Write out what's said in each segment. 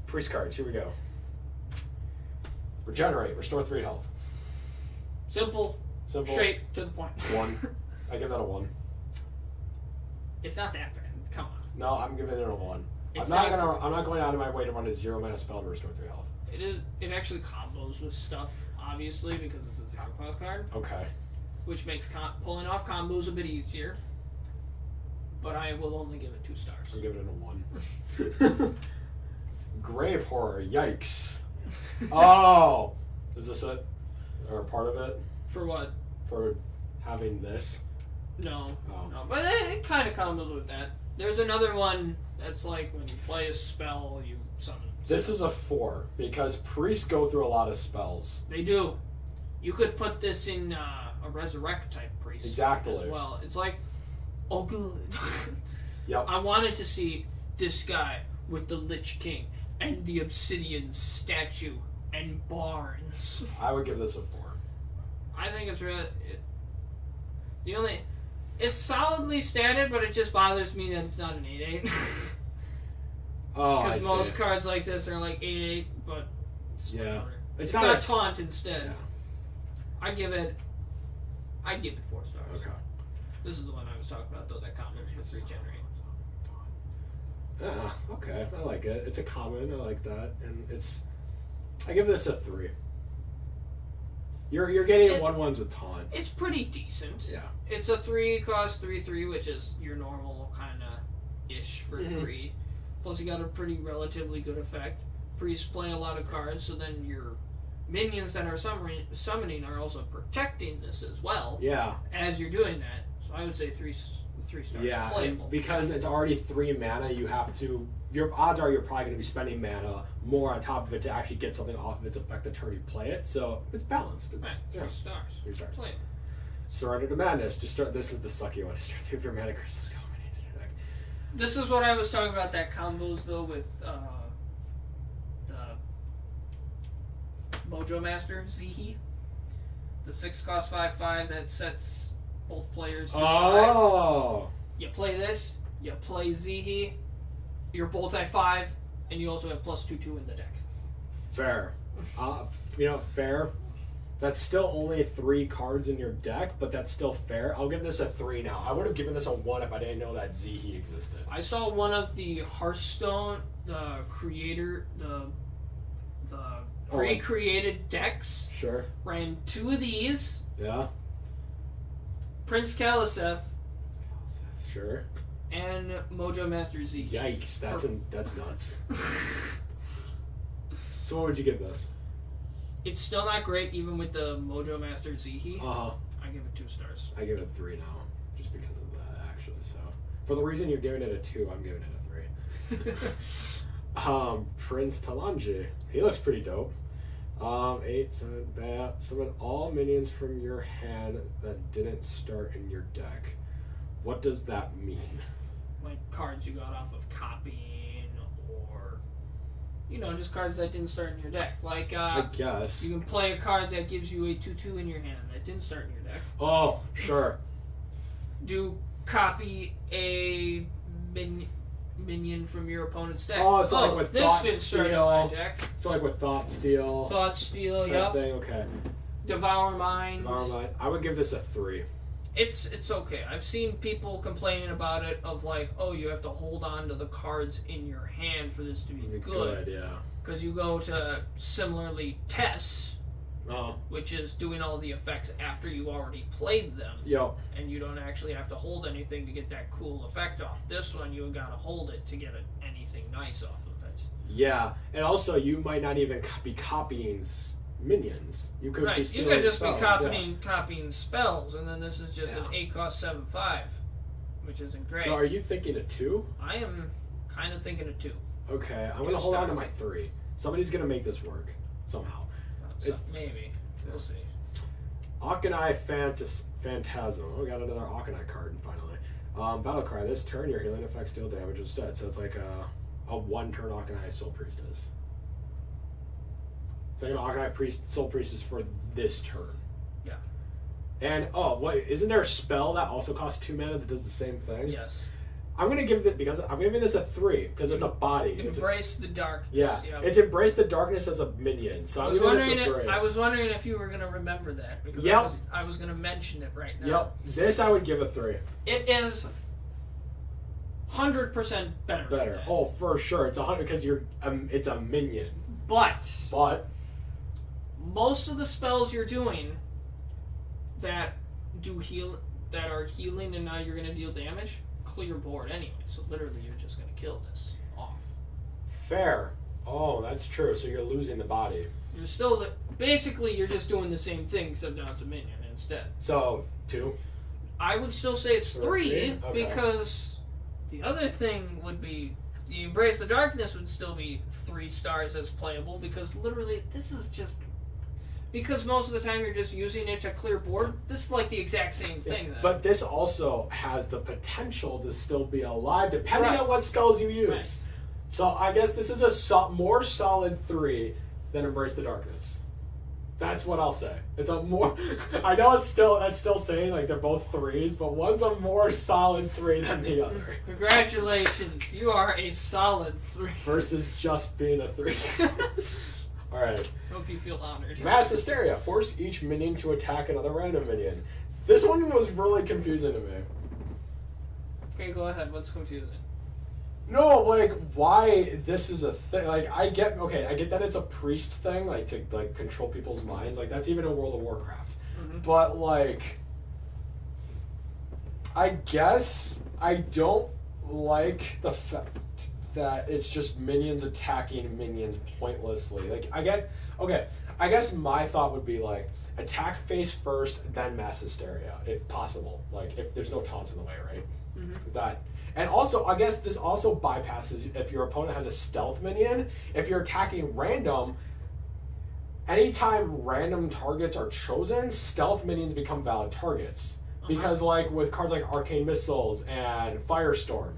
Priest cards, here we go. Regenerate, restore 3 health. Simple. Straight to the point. 1. I give that a 1. It's not that bad. Come on. No, I'm giving it a 1. I'm not going out of my way to run a 0-mana spell to restore 3 health. It actually combos with stuff, obviously, because it's a 0-cost card. Okay. Which makes pulling off combos a bit easier. But I will only give it 2 stars. I'm giving it a 1. Grave Horror, yikes. Oh! Is this it? Or part of it? For what? For having this? No. Oh. No. But it kind of combos with that. There's another one that's like when you play a spell, you summon. This is a 4, because priests go through a lot of spells. They do. You could put this in a resurrect type priest. Exactly. As well. It's like, oh good. Yep. I wanted to see this guy with the Lich King and the obsidian statue and barns. I would give this a 4. I think it's it's solidly statted, but it just bothers me that it's not an 8/8. Oh, because most cards like this are like 8/8, but yeah, it's not taunt instead. Yeah. I'd give it 4 stars. Okay. This is the one I was talking about, though. That combos with regenerate. Yeah. Okay. I like it. It's a common. I like that, and I give this a 3. You're getting 1/1s with taunt. It's pretty decent. Yeah. It's a 3 cost 3/3, which is your normal kind of ish for 3. Plus, you got a pretty relatively good effect. Priests play a lot of cards, so then your minions that are summoning are also protecting this as well. Yeah. As you're doing that, so I would say 3 stars. Yeah, playable. Because it's already 3 mana, you have to. Your odds are you're probably going to be spending mana more on top of it to actually get something off of its effect the turn you play it. So it's balanced. It's, 3 stars. 3 stars. Playable. Surrender to Madness. This is the sucky one. To start 3 of your mana crystals dominated your deck. This is what I was talking about. That combos though with the Mojo Master Zihi, the 6 cost 5/5 that sets both players. Oh. 5. You play this. You play Zihi. You're both at 5, and you also have +2/2 in the deck. Fair. Fair. That's still only 3 cards in your deck, but that's still fair. I'll give this a 3 now. I would have given this a 1 if I didn't know that Zihi existed. I saw one of the Hearthstone, the creator, the pre-created decks. Sure. Ran 2 of these. Yeah. Prince Kaliseth. Sure. And Mojo Master Z. Yikes! That's nuts. So what would you give this? It's still not great, even with the Mojo Master Zihi. I give it 2 stars. I give it a 3 now, just because of that, actually. So, for the reason you're giving it a 2, I'm giving it a 3. Prince Talanji. He looks pretty dope. 8, 7, bat. Summon all minions from your hand that didn't start in your deck. What does that mean? Like cards you got off of copying, or just cards that didn't start in your deck. Like I guess you can play a card that gives you a 2/2 in your hand that didn't start in your deck. Oh, sure. Do copy a minion from your opponent's deck. Oh, so like with this Thought didn't start in my Steal. deck. So like with Thought Steal. Thought Steal, type yep. thing. Okay. Devour Mind. Devour Mind. I would give this a 3. It's okay. I've seen people complaining about it of like, oh, you have to hold on to the cards in your hand for this to be good. Yeah. Because you go to similarly Tess, Oh. which is doing all the effects after you already played them. Yep. And you don't actually have to hold anything to get that cool effect off. This one, you got to hold it to get anything nice off of it. Yeah, and also you might not even be copying minions. You could be stealing you could just spells, be copying spells, and then this is just an 8 cost 7/5, which isn't great. So are you thinking a 2? I am kind of thinking a 2. Okay, I'm gonna hold on to my 3. Somebody's gonna make this work somehow. Maybe we'll see. Akanai Phantasm. We got another Akanai card finally. Battle cry. This turn, your healing effects deal damage instead. So it's like a 1-turn Akanai Soul Priestess. It's like an Akanai Soul Priestess for this turn. Yeah. And isn't there a spell that also costs 2 mana that does the same thing? Yes. I'm gonna give it because I'm giving this a 3 because it's a body. Embrace the darkness. Yeah, Yep. it's embrace the darkness as a minion. So I'm giving this a 3. I was wondering if you were gonna remember that because Yep. I was gonna mention it right now. Yep, this I would give a 3. It is 100% better. Than that. Oh, for sure. It's 100 because it's a minion. But most of the spells you're doing that are healing and now you're gonna deal damage, clear board anyway. So literally, you're just gonna kill this off. Fair. Oh, that's true. So you're losing the body. You're still basically you're just doing the same thing except now it's a minion instead. So 2. I would still say it's 3 Okay. because the other thing would be the Embrace the Darkness would still be 3 stars as playable because literally this is just because most of the time you're just using it to clear board. This is like the exact same thing. Then. But this also has the potential to still be alive depending Right. on what spells you use. Right. So I guess this is a more solid 3 than Embrace the Darkness. That's what I'll say. It's a more. I know that's still saying like they're both 3s, but one's a more solid 3 than the other. Congratulations, you are a solid 3. Versus just being a 3. All right. Hope you feel honored. Mass Hysteria. Force each minion to attack another random minion. This one was really confusing to me. Okay, go ahead. What's confusing? No, like why this is a thing. Like I get that it's a priest thing, like to like control people's minds. Like that's even in World of Warcraft. Mm-hmm. But like I guess I don't like the fact that it's just minions attacking minions pointlessly. Like I guess my thought would be like attack face first, then mass hysteria, if possible. Like if there's no taunts in the way, right? Mm-hmm. That. And also, I guess this also bypasses if your opponent has a stealth minion. If you're attacking random, anytime random targets are chosen, stealth minions become valid targets. Because like with cards like Arcane Missiles and Firestorm,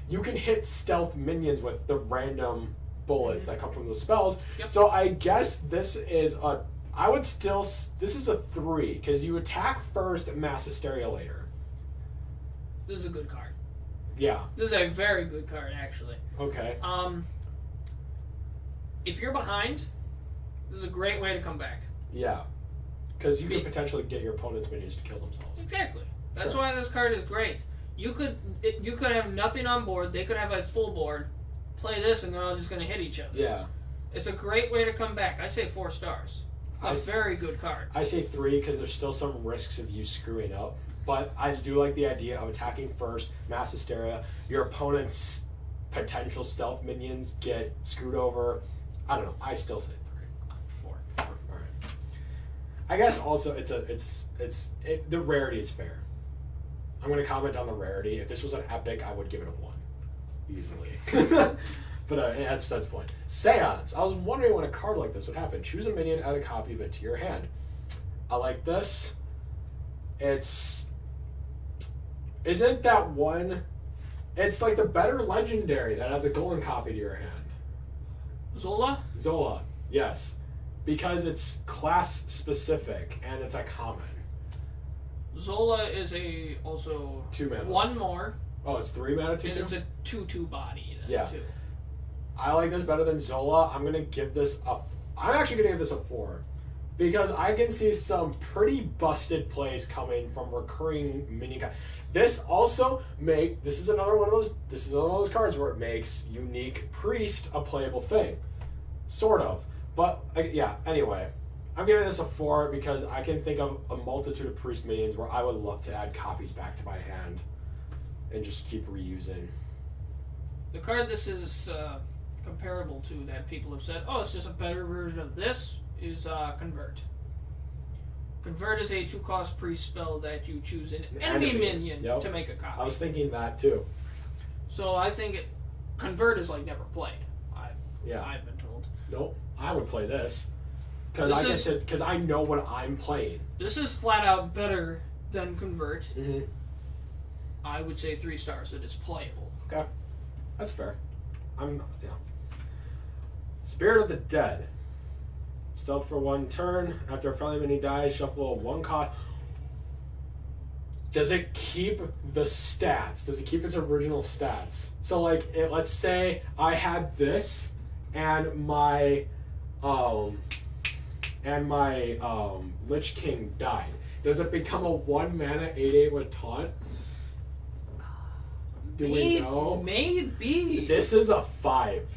you can hit stealth minions with the random bullets that come from those spells. Yep. So I guess this is a 3 because you attack first, mass hysteria later. This is a good card. Yeah. This is a very good card, actually. Okay. If you're behind, this is a great way to come back. Yeah. Because you could potentially get your opponent's minions to kill themselves. Exactly. That's Sure. why this card is great. You could have nothing on board. They could have a full board. Play this, and they're all just going to hit each other. Yeah. It's a great way to come back. I say 4 stars. Very good card. I say 3 because there's still some risks of you screwing up. But I do like the idea of attacking first, mass hysteria. Your opponent's potential stealth minions get screwed over. I don't know. I still say 4. 3. All right. I guess also the rarity is fair. I'm going to comment on the rarity. If this was an epic, I would give it a 1 easily. But that's the point. Seance. I was wondering when a card like this would happen. Choose a minion, add a copy of it to your hand. I like this. Isn't that one? It's like the better legendary that has a golden copy to your hand. Zola, yes. Because it's class specific and it's a common. Zola is also 2 mana. 1 more. Oh, it's 3 mana, 2/2? And it's a 2/2 body. Yeah. Too. I like this better than Zola. I'm actually gonna give this a 4. Because I can see some pretty busted plays coming from recurring minion. This is another one of those cards where it makes unique priest a playable thing. Sort of. But yeah, anyway. I'm giving this a 4 because I can think of a multitude of priest minions where I would love to add copies back to my hand and just keep reusing. The card this is comparable to that people have said, it's just a better version of this, is Convert. Convert is a 2-cost priest spell that you choose an enemy minion to make a copy. I was thinking that too. So I think Convert is like never played. I've been told. Nope, I would play this because I know what I'm playing. This is flat out better than Convert. Mm-hmm. I would say 3 stars. It is playable. Okay, that's fair. Spirit of the Dead. Stealth for 1 turn. After a friendly minion dies, shuffle a 1 cost. does it keep the stats? Does it keep its original stats? So like, let's say I had this, and my Lich King died. Does it become a 1 mana 8/8 with taunt? Do we know? Maybe. This is a 5.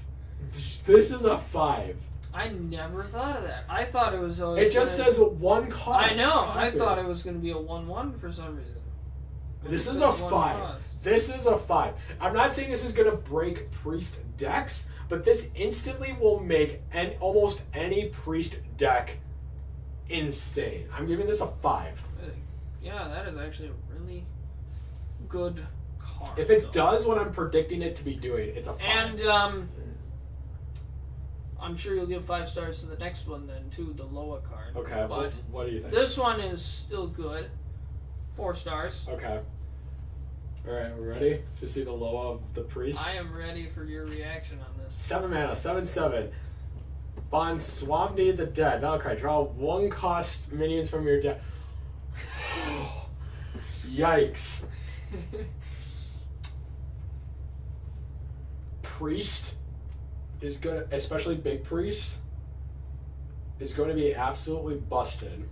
This is a 5. I never thought of that. I thought it was always. It just says 1 cost. I know. I thought it was going to be a 1/1 for some reason. This is a 5. This is a 5. I'm not saying this is going to break priest decks, but this instantly will make almost any priest deck insane. I'm giving this a 5. Yeah, that is actually a really good card. If it does what I'm predicting it to be doing, it's a 5. And I'm sure you'll give 5 stars to the next one then too, the Loa card. Okay, but what do you think? This one is still good. 4 stars. Okay. Alright, we're ready to see the Loa of the priest? I am ready for your reaction on this. 7 mana, 7/7. Bond Swamdi the Dead. Valkyrie, draw 1 cost minions from your deck. Yikes. Priest is gonna, especially big priest, is going to be absolutely busted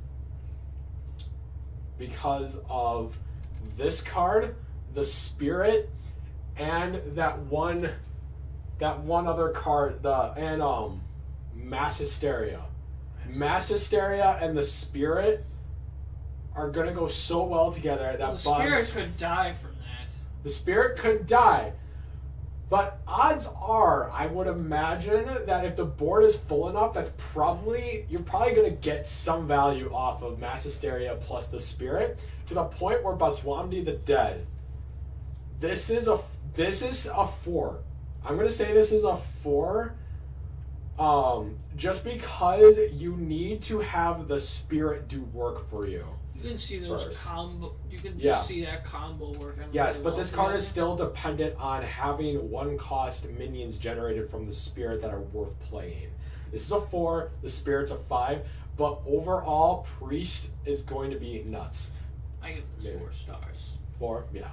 because of this card, the Spirit, and that one other card, Mass Hysteria. Mass Hysteria and the Spirit are gonna go so well together that the Spirit could die from that. The Spirit could die. But odds are, I would imagine that if the board is full enough, you're probably going to get some value off of Mass Hysteria plus the Spirit, to the point where Baswamdi the Dead. This is a 4. I'm going to say this is a 4, just because you need to have the Spirit do work for you. You can see those first. combo. You can just see that combo working. Yes, really but well this card together. is still dependent on having 1 cost minions generated from the Spirit that are worth playing. This is a 4, the Spirit's a 5, but overall, Priest is going to be nuts. I give this 4 stars. 4? Yeah.